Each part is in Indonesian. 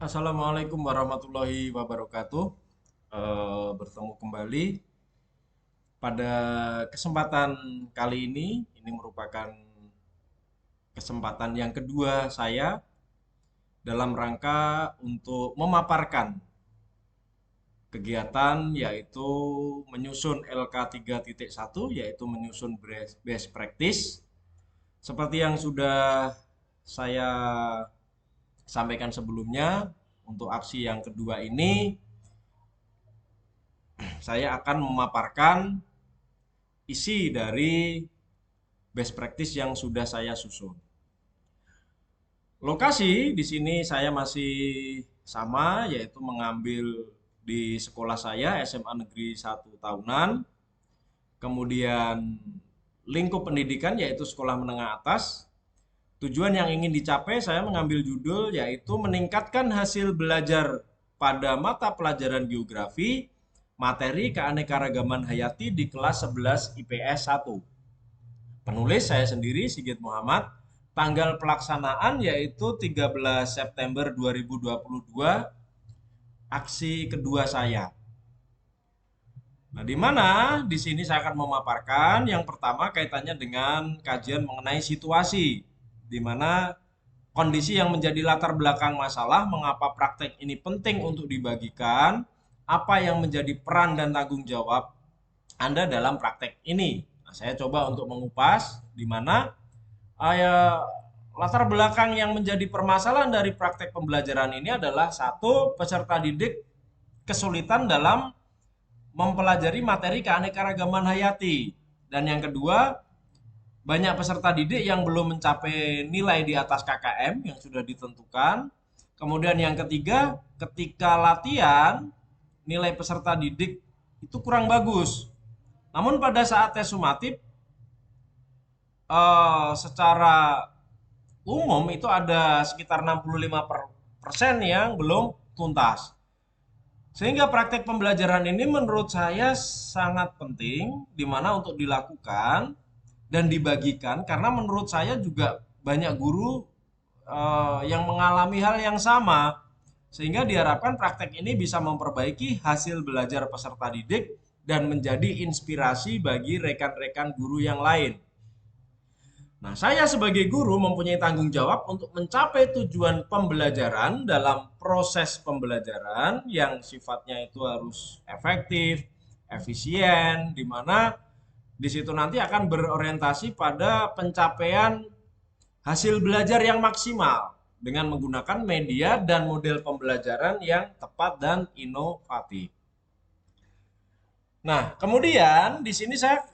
Assalamualaikum warahmatullahi wabarakatuh. Bertemu kembali pada kesempatan kali ini merupakan kesempatan yang kedua saya dalam rangka untuk memaparkan kegiatan yaitu menyusun LK 3.1 yaitu menyusun best practice seperti yang sudah saya sampaikan sebelumnya. Untuk aksi yang kedua ini saya akan memaparkan isi dari best practice yang sudah saya susun. Lokasi di sini saya masih sama, yaitu mengambil di sekolah saya SMA Negeri 1 Tahunan. Kemudian lingkup pendidikan yaitu sekolah menengah atas. Tujuan yang ingin dicapai saya mengambil judul yaitu meningkatkan hasil belajar pada mata pelajaran geografi materi keanekaragaman hayati di kelas 11 IPS 1. Penulis saya sendiri Sigit Muhammad. Tanggal pelaksanaan yaitu 13 September 2022, aksi kedua saya. Nah, di mana di sini saya akan memaparkan yang pertama kaitannya dengan kajian mengenai situasi, di mana kondisi yang menjadi latar belakang masalah, mengapa praktek ini penting untuk dibagikan, apa yang menjadi peran dan tanggung jawab Anda dalam praktek ini. Nah, saya coba untuk mengupas di mana ya, latar belakang yang menjadi permasalahan dari praktek pembelajaran ini adalah satu, peserta didik kesulitan dalam mempelajari materi keanekaragaman hayati. Dan yang kedua, banyak peserta didik yang belum mencapai nilai di atas KKM yang sudah ditentukan. Kemudian yang ketiga, ketika latihan, nilai peserta didik itu kurang bagus. Namun pada saat tes sumatif, secara umum itu ada sekitar 65% yang belum tuntas. Sehingga praktek pembelajaran ini menurut saya sangat penting di mana untuk dilakukan dan dibagikan karena menurut saya juga banyak guru yang mengalami hal yang sama sehingga diharapkan praktek ini bisa memperbaiki hasil belajar peserta didik dan menjadi inspirasi bagi rekan-rekan guru yang lain. Nah, saya sebagai guru mempunyai tanggung jawab untuk mencapai tujuan pembelajaran dalam proses pembelajaran yang sifatnya itu harus efektif, efisien, di mana di situ nanti akan berorientasi pada pencapaian hasil belajar yang maksimal dengan menggunakan media dan model pembelajaran yang tepat dan inovatif. Nah, kemudian di sini saya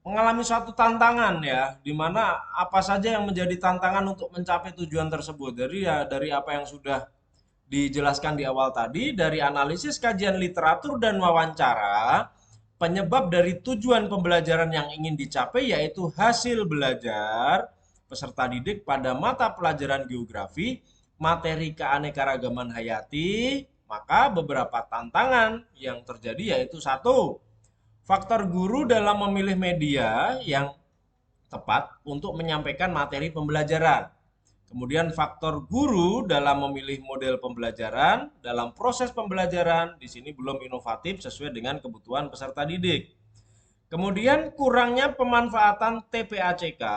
mengalami suatu tantangan ya, di mana apa saja yang menjadi tantangan untuk mencapai tujuan tersebut. Dari apa yang sudah dijelaskan di awal tadi, dari analisis kajian literatur dan wawancara, penyebab dari tujuan pembelajaran yang ingin dicapai yaitu hasil belajar peserta didik pada mata pelajaran geografi, materi keanekaragaman hayati, maka beberapa tantangan yang terjadi yaitu satu, faktor guru dalam memilih media yang tepat untuk menyampaikan materi pembelajaran. Kemudian faktor guru dalam memilih model pembelajaran dalam proses pembelajaran di sini belum inovatif sesuai dengan kebutuhan peserta didik. Kemudian kurangnya pemanfaatan TPACK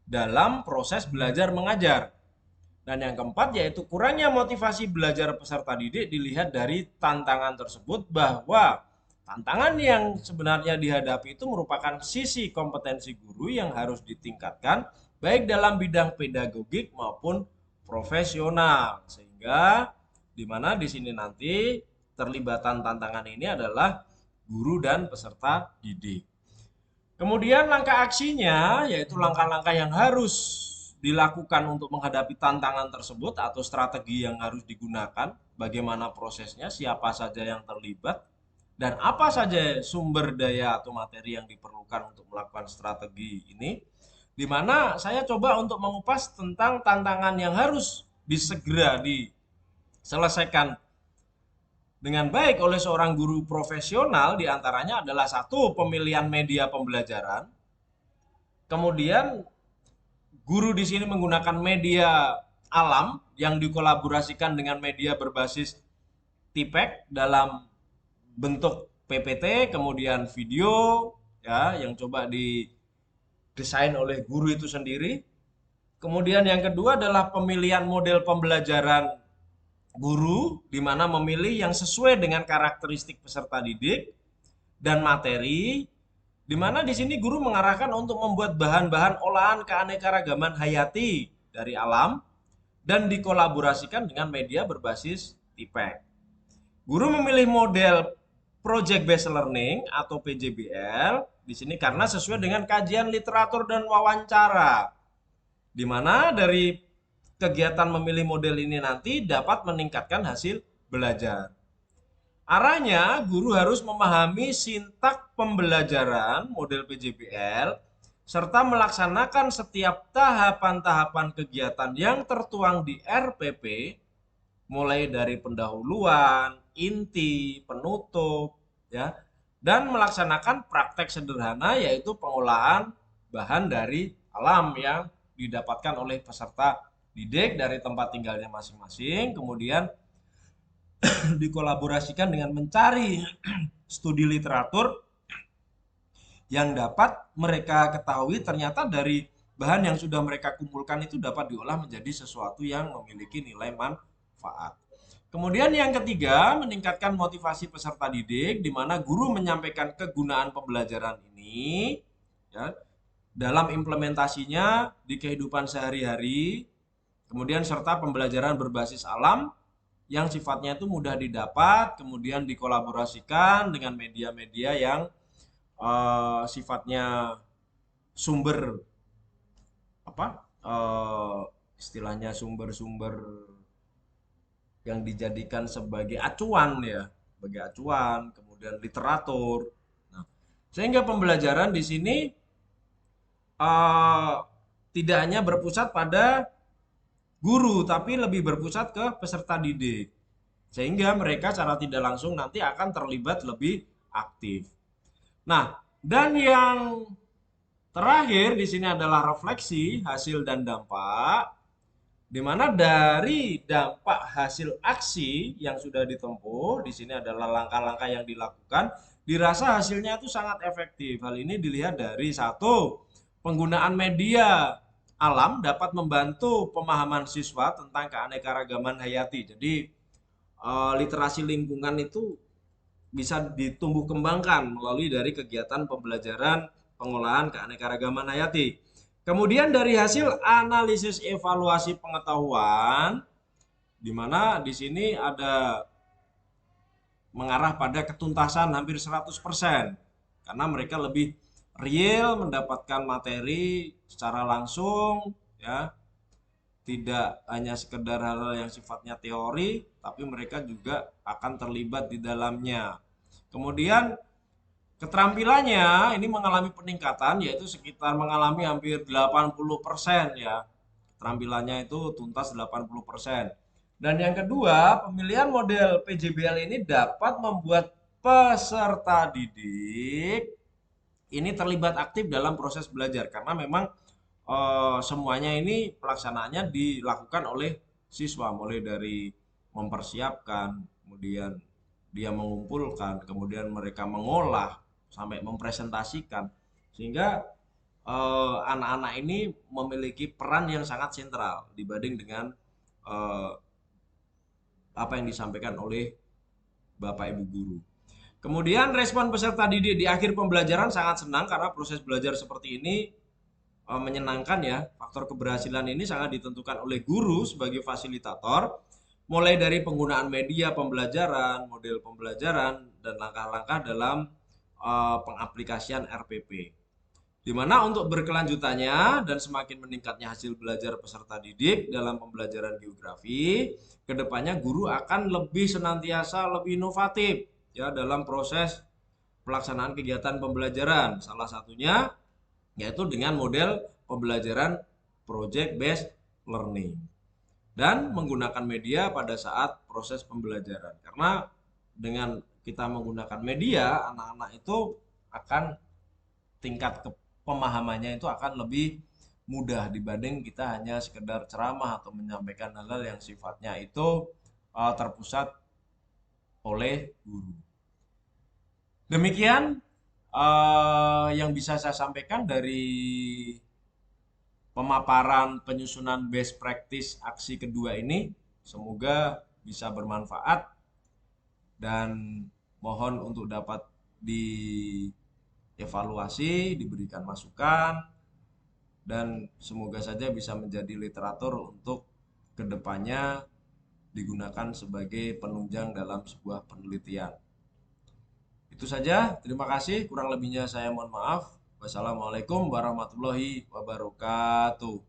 dalam proses belajar mengajar. Dan yang keempat yaitu kurangnya motivasi belajar peserta didik dilihat dari tantangan tersebut bahwa tantangan yang sebenarnya dihadapi itu merupakan sisi kompetensi guru yang harus ditingkatkan baik dalam bidang pedagogik maupun profesional. Sehingga di mana di sini nanti terlibatan tantangan ini adalah guru dan peserta didik. Kemudian langkah aksinya yaitu langkah-langkah yang harus dilakukan untuk menghadapi tantangan tersebut atau strategi yang harus digunakan, bagaimana prosesnya, siapa saja yang terlibat, dan apa saja sumber daya atau materi yang diperlukan untuk melakukan strategi ini, di mana saya coba untuk mengupas tentang tantangan yang harus disegera diselesaikan dengan baik oleh seorang guru profesional, diantaranya adalah satu, pemilihan media pembelajaran. Kemudian guru di sini menggunakan media alam yang dikolaborasikan dengan media berbasis TPEG dalam bentuk PPT, kemudian video ya yang coba didesain oleh guru itu sendiri. Kemudian yang kedua adalah pemilihan model pembelajaran guru, di mana memilih yang sesuai dengan karakteristik peserta didik dan materi, di mana di sini guru mengarahkan untuk membuat bahan-bahan olahan keanekaragaman hayati dari alam dan dikolaborasikan dengan media berbasis TPEG. Guru memilih model Project Based Learning atau PJBL di sini karena sesuai dengan kajian literatur dan wawancara, di mana dari kegiatan memilih model ini nanti dapat meningkatkan hasil belajar. Arahnya, guru harus memahami sintak pembelajaran model PJBL serta melaksanakan setiap tahapan-tahapan kegiatan yang tertuang di RPP, mulai dari pendahuluan, inti, penutup, ya, dan melaksanakan praktek sederhana yaitu pengolahan bahan dari alam yang didapatkan oleh peserta didik dari tempat tinggalnya masing-masing, kemudian dikolaborasikan dengan mencari studi literatur yang dapat mereka ketahui ternyata dari bahan yang sudah mereka kumpulkan itu dapat diolah menjadi sesuatu yang memiliki nilai manfaat. Kemudian yang ketiga, meningkatkan motivasi peserta didik, di mana guru menyampaikan kegunaan pembelajaran ini ya, dalam implementasinya di kehidupan sehari-hari, kemudian serta pembelajaran berbasis alam yang sifatnya itu mudah didapat, kemudian dikolaborasikan dengan media-media yang sifatnya sumber apa istilahnya sumber-sumber yang dijadikan sebagai acuan ya, sebagai acuan, kemudian literatur. Nah, sehingga pembelajaran di sini tidak hanya berpusat pada guru, tapi lebih berpusat ke peserta didik. Sehingga mereka secara tidak langsung nanti akan terlibat lebih aktif. Nah, dan yang terakhir di sini adalah refleksi hasil dan dampak, di mana dari dampak hasil aksi yang sudah ditempuh, di sini adalah langkah-langkah yang dilakukan, dirasa hasilnya itu sangat efektif. Hal ini dilihat dari satu, penggunaan media alam dapat membantu pemahaman siswa tentang keanekaragaman hayati. Jadi literasi lingkungan itu bisa ditumbuh kembangkan melalui dari kegiatan pembelajaran pengolahan keanekaragaman hayati. Kemudian dari hasil analisis evaluasi pengetahuan, di mana di sini ada mengarah pada ketuntasan hampir 100%, karena mereka lebih real mendapatkan materi secara langsung, ya, tidak hanya sekedar hal-hal yang sifatnya teori, tapi mereka juga akan terlibat di dalamnya. Kemudian keterampilannya ini mengalami peningkatan, yaitu sekitar mengalami hampir 80% ya. Keterampilannya itu tuntas 80%. Dan yang kedua, pemilihan model PJBL ini dapat membuat peserta didik ini terlibat aktif dalam proses belajar, karena memang semuanya ini pelaksanaannya dilakukan oleh siswa, mulai dari mempersiapkan, kemudian dia mengumpulkan, kemudian mereka mengolah sampai mempresentasikan, sehingga anak-anak ini memiliki peran yang sangat sentral dibanding dengan apa yang disampaikan oleh Bapak Ibu guru. Kemudian respon peserta didik di akhir pembelajaran sangat senang karena proses belajar seperti ini menyenangkan ya. Faktor keberhasilan ini sangat ditentukan oleh guru sebagai fasilitator, mulai dari penggunaan media pembelajaran, model pembelajaran, dan langkah-langkah dalam pengaplikasian RPP. Di mana untuk berkelanjutannya dan semakin meningkatnya hasil belajar peserta didik dalam pembelajaran geografi, kedepannya guru akan lebih senantiasa lebih inovatif ya dalam proses pelaksanaan kegiatan pembelajaran. Salah satunya yaitu dengan model pembelajaran project based learning dan menggunakan media pada saat proses pembelajaran. Karena dengan kita menggunakan media, anak-anak itu akan tingkat pemahamannya itu akan lebih mudah dibanding kita hanya sekedar ceramah atau menyampaikan hal-hal yang sifatnya itu terpusat oleh guru. Demikian yang bisa saya sampaikan dari pemaparan penyusunan best practice aksi kedua ini. Semoga bisa bermanfaat dan mohon untuk dapat dievaluasi, diberikan masukan, dan semoga saja bisa menjadi literatur untuk kedepannya digunakan sebagai penunjang dalam sebuah penelitian. Itu saja, terima kasih. Kurang lebihnya saya mohon maaf. Wassalamualaikum warahmatullahi wabarakatuh.